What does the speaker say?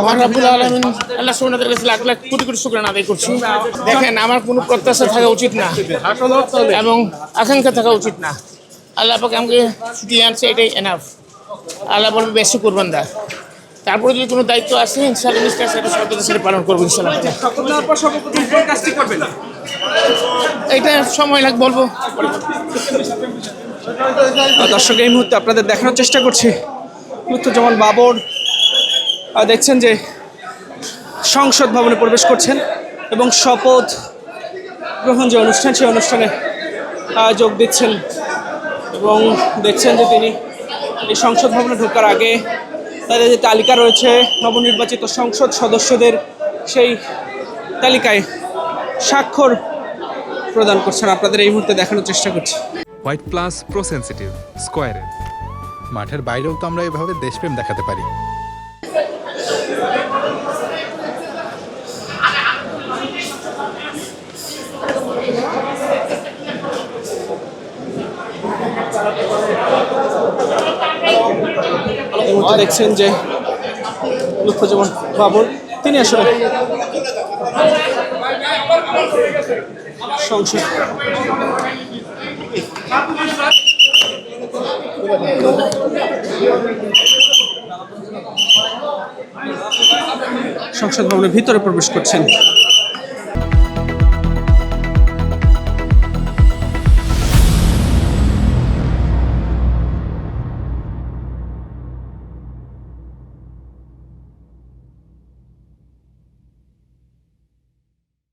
মহান রাব্বুল আলামিন আল্লাহ সুবহানাহু ওয়া তাআলার কাছে লাখ লাখ কোটি কোটি শুকরানা আদায় করছি। দেখেন, আমার কোনো প্রত্যাশা থাকা উচিত না এবং আকাঙ্ক্ষা থাকা উচিত না। আল্লাহ পাক আমাকে ছুটি আনছে, এটাই এনাফ। আল্লাহ বলবে বেশি করবেন দা। তারপরে যদি কোনো দায়িত্ব আসে ইনশাআল্লাহ নিশ্চয়ই সেটা সরকারের সাথে পালন করবো ইনশাআল্লাহ। এটা সময় লাগবে বলবো। দর্শক, এই মুহূর্তে আপনাদের দেখানোর চেষ্টা করছি লুৎফুজ্জামান বাবর দেখছেন যে সংসদ ভবনে প্রবেশ করছেন এবং শপথ গ্রহণ যে অনুষ্ঠান, সেই অনুষ্ঠানে যোগ দিচ্ছেন এবং দেখছেন যে তিনি এই সংসদ ভবনে ঢোকার আগে তাদের যে তালিকা রয়েছে নবনির্বাচিত সংসদ সদস্যদের, সেই তালিকায় স্বাক্ষর প্রদান করছেন। আপনাদের এই মুহূর্তে দেখানোর চেষ্টা করছি। হোয়াইট প্লাস প্রো সেনসিটিভ স্কয়ারের মাঠের বাইরেও তো আমরা এভাবে দেশপ্রেম দেখাতে পারি। এই মুহূর্তে দেখছেন যে লুৎফুজ্জামান বাবর তিনি আসলে সংসদ ভবনের ভিতরে প্রবেশ করছেন।